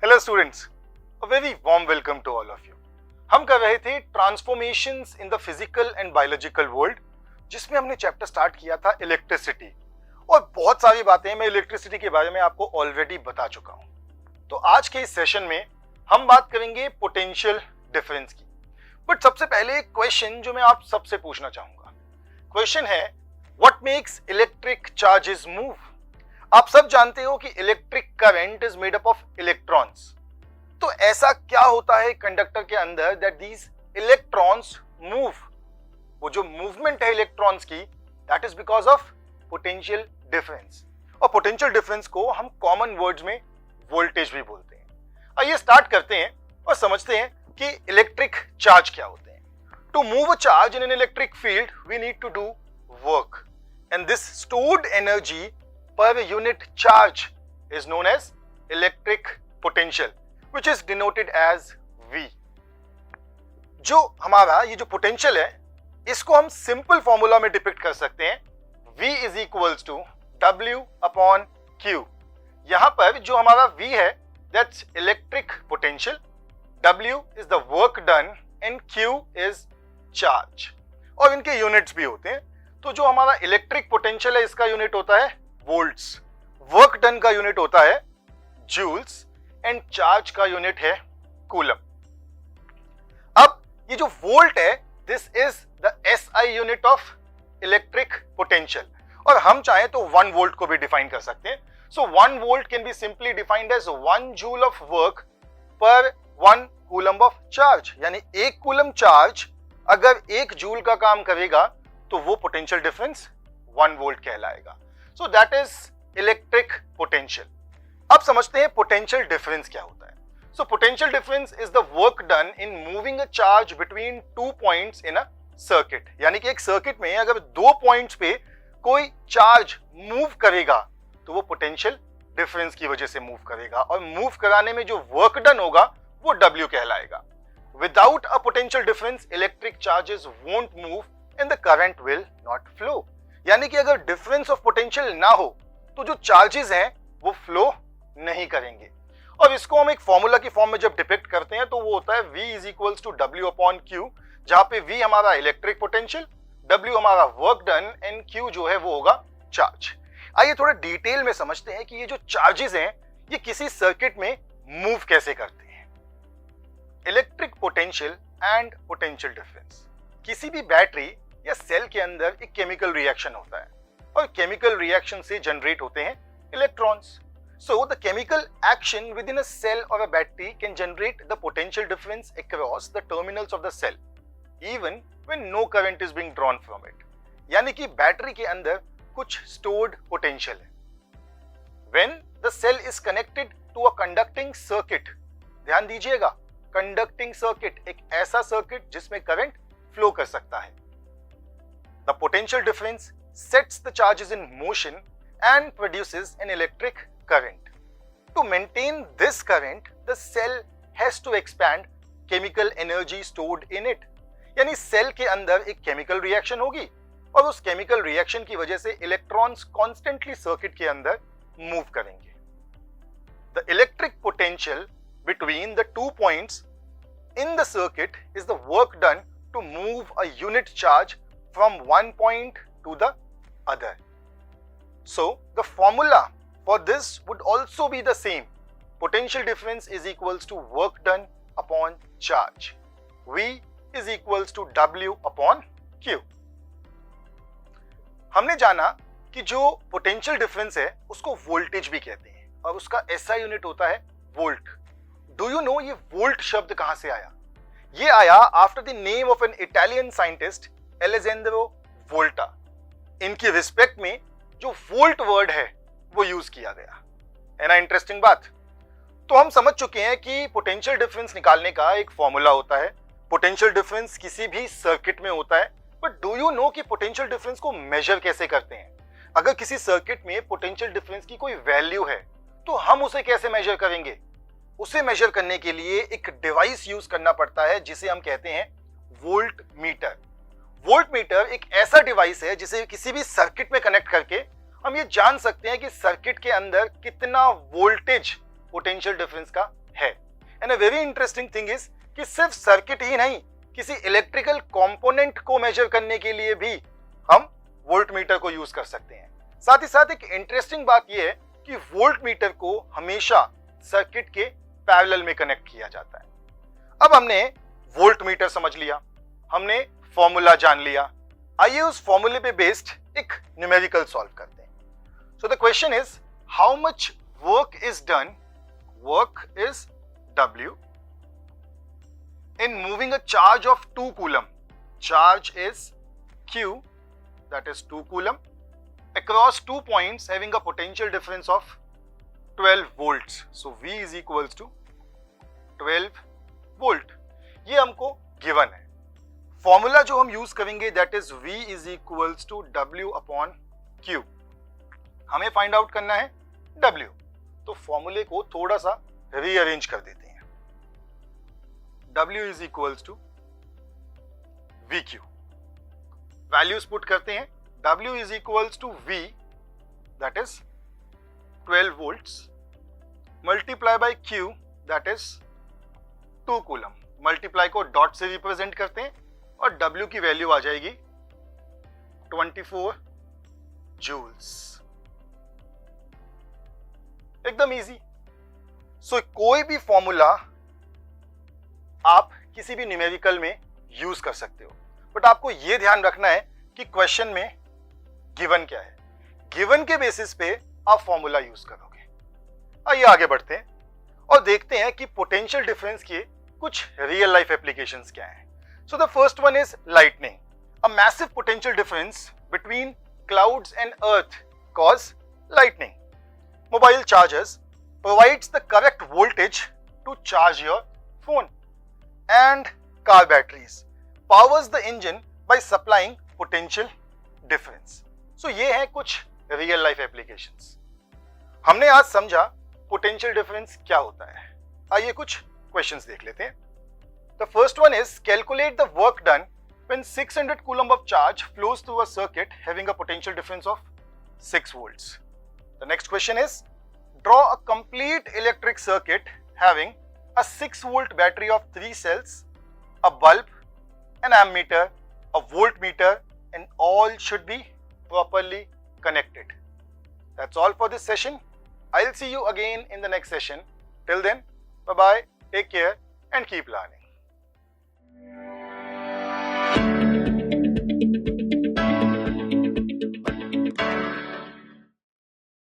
Hello students, a very warm welcome to all of you. हम कर रहे थे transformations in the physical and biological world, जिसमें हमने चैप्टर स्टार्ट किया था इलेक्ट्रिसिटी, और बहुत सारी बातें मैं इलेक्ट्रिसिटी के बारे में आपको ऑलरेडी बता चुका हूं। तो आज के इस सेशन में हम बात करेंगे पोटेंशियल डिफरेंस की। बट सबसे पहले एक क्वेश्चन जो मैं आप सबसे पूछना चाहूंगा, क्वेश्चन है what makes electric charges move. आप सब जानते हो कि electric current is made up of electrons. तो ऐसा क्या होता है कंडक्टर के अंदर दैट दीज इलेक्ट्रॉन्स मूव। वो जो मूवमेंट है इलेक्ट्रॉन्स की, that is because of potential difference. और पोटेंशियल डिफरेंस को हम कॉमन वर्ड्स में वोल्टेज भी बोलते हैं। आइए स्टार्ट करते हैं और समझते हैं कि इलेक्ट्रिक चार्ज क्या होते हैं। To move a charge in an electric field we need to do work, and this stored energy per unit charge is known as electric potential, which is denoted as V। जो हमारा ये जो potential है, इसको हम simple formula में depict कर सकते हैं, V is equals to W upon Q। यहां पर जो हमारा V है, that's electric potential, W is the work done and Q is charge। और इनके यूनिट्स भी होते हैं। तो जो हमारा इलेक्ट्रिक पोटेंशियल है, इसका यूनिट होता है वोल्ट्स, वर्क डन का यूनिट होता है जूल्स, एंड चार्ज का यूनिट है कूलम। अब ये जो वोल्ट है, this is the SI unit of electric potential, और हम चाहें तो 1 वोल्ट को भी डिफाइन कर सकते हैं। So 1 volt can be simply defined as 1 joule of work per 1 coulomb of charge. यानी 1 कूलम चार्ज अगर 1 जूल का काम करेगा तो वो पोटेंशियल डिफरेंस 1 वोल्ट कहलाएगा। So that is electric potential। अब समझते हैं पोटेंशियल डिफरेंस क्या होता है। So potential difference is the work done in moving a charge between 2 points in a circuit। यानी कि एक सर्किट में अगर 2 पॉइंट्स पे कोई चार्ज मूव करेगा तो वो पोटेंशियल डिफरेंस की वजह से मूव करेगा, और मूव कराने में जो वर्क डन होगा वो W कहलाएगा। Without a potential difference, electric charges won't move and the current will not flow। यानी कि अगर डिफरेंस ऑफ पोटेंशियल ना हो तो जो चार्जेस हैं वो फ्लो नहीं करेंगे। और इसको हम एक फॉर्मूला की फॉर्म में जब डिपिक्ट करते हैं तो वो होता है V is equals to W upon Q, जहां पे V हमारा इलेक्ट्रिक पोटेंशियल, W हमारा वर्क डन, एंड Q जो है वो होगा चार्ज। आइए थोड़ा डिटेल में समझते हैं कि ये जो चार्जेस हैं ये किसी सर्किट में मूव कैसे करते हैं। Electric potential and potential difference. किसी भी बैटरी या सेल के अंदर एक केमिकल रिएक्शन होता है, और केमिकल रिएक्शन से जनरेट होते हैं electrons. So the chemical action within a cell और a battery can generate the potential difference across the terminals of the cell even when no current is being drawn from it. यानी कि battery के अंदर कुछ stored potential है। When the cell is connected to a conducting circuit, ध्यान दीजिएगा, conducting circuit एक ऐसा सर्किट जिसमें करंट फ्लो कर सकता है। The potential difference sets the charges in motion and produces an electric current। To maintain this current, the cell has to expand chemical energy stored in it। यानी cell के अंदर एक chemical reaction होगी, और उस केमिकल रिएक्शन की वजह से इलेक्ट्रॉन्स कॉन्स्टेंटली सर्किट के अंदर मूव करेंगे। The electric potential between the 2 points in the circuit is the work done to move a unit charge from one point to the other। So the formula for this would also be the same। Potential difference is equals to work done upon charge। V is equals to W upon Q। हमने जाना कि जो potential difference है उसको voltage भी कहते हैं, और उसका SI यूनिट होता है वोल्ट। डू यू नो ये वोल्ट शब्द कहां से आया? ये आया after the name of an Italian scientist Alessandro Volta. इनकी रिस्पेक्ट में जो वोल्ट वर्ड है वो यूज किया गया है ना। इंटरेस्टिंग बात। तो हम समझ चुके हैं कि पोटेंशियल डिफरेंस निकालने का एक फॉर्मूला होता है। पोटेंशियल डिफरेंस किसी भी सर्किट में होता है, बट डू यू नो कि पोटेंशियल डिफरेंस को मेजर कैसे करते हैं? अगर किसी सर्किट में पोटेंशियल डिफरेंस की कोई वैल्यू है तो हम उसे कैसे मेजर करेंगे? उसे मेजर करने के लिए एक डिवाइस यूज करना पड़ता है जिसे हम कहते हैं वोल्ट मीटर। वोल्ट मीटर एक ऐसा डिवाइस है जिसे किसी भी सर्किट में कनेक्ट करके हम ये जान सकते हैं कि सर्किट के अंदर कितना वोल्टेज पोटेंशियल डिफरेंस का है। And a very interesting thing is कि सिर्फ सर्किट ही नहीं, किसी इलेक्ट्रिकल कंपोनेंट को मेजर करने के लिए भी हम वोल्ट मीटर को यूज कर सकते हैं। साथ ही साथ एक इंटरेस्टिंग बात यह है कि वोल्ट मीटर को हमेशा सर्किट के पैरेलल में कनेक्ट किया जाता है। अब हमने वोल्ट मीटर समझ लिया, हमने फॉर्मूला जान लिया, आइए उस फॉर्मूले पे बेस्ड एक न्यूमेरिकल सॉल्व करते हैं। So the question is how much work is done, work is W in moving a charge of 2 coulomb. Charge is Q, that is 2 coulomb, across 2 points having a potential difference of 12 volts. So V is equals to 12 volt. ये हमको given है। Formula जो हम use करेंगे that is V is equals to W upon Q. हमें find out करना है W, तो फॉर्मूले को थोड़ा सा रीअरेंज कर देते हैं। W is equals to VQ. Values put करते हैं। W is equals to V, that is 12 volts, multiply by Q, that is 2 coulomb. Multiply co dot से रिप्रेजेंट करते हैं और W की वैल्यू आ जाएगी 24 जूल्स। एकदम इजी। सो कोई भी फॉर्मूला आप किसी भी न्यूमेरिकल में यूज कर सकते हो, बट आपको यह ध्यान रखना है कि क्वेश्चन में गिवन क्या है। गिवन के बेसिस पे आप फॉर्मूला यूज करोगे। आइए आगे बढ़ते हैं और देखते हैं कि पोटेंशियल डिफरेंस के कुछ रियल लाइफ एप्लीकेशंस क्या हैं। So the first one is lightning. A massive potential difference between clouds and earth cause lightning. Mobile chargers provides the correct voltage to charge your phone, and car batteries powers the engine by supplying potential difference. So ये है कुछ real life applications। हमने आज समझा potential difference क्या होता है। आइए कुछ questions देख लेते हैं। The first one is calculate the work done when 600 coulomb of charge flows through a circuit having a potential difference of 6 volts. The next question is draw a complete electric circuit having a 6 volt battery of 3 cells, a bulb, an ammeter, a voltmeter, and all should be properly connected. That's all for this session. I'll see you again in the next session. Till then, bye bye, take care and keep learning.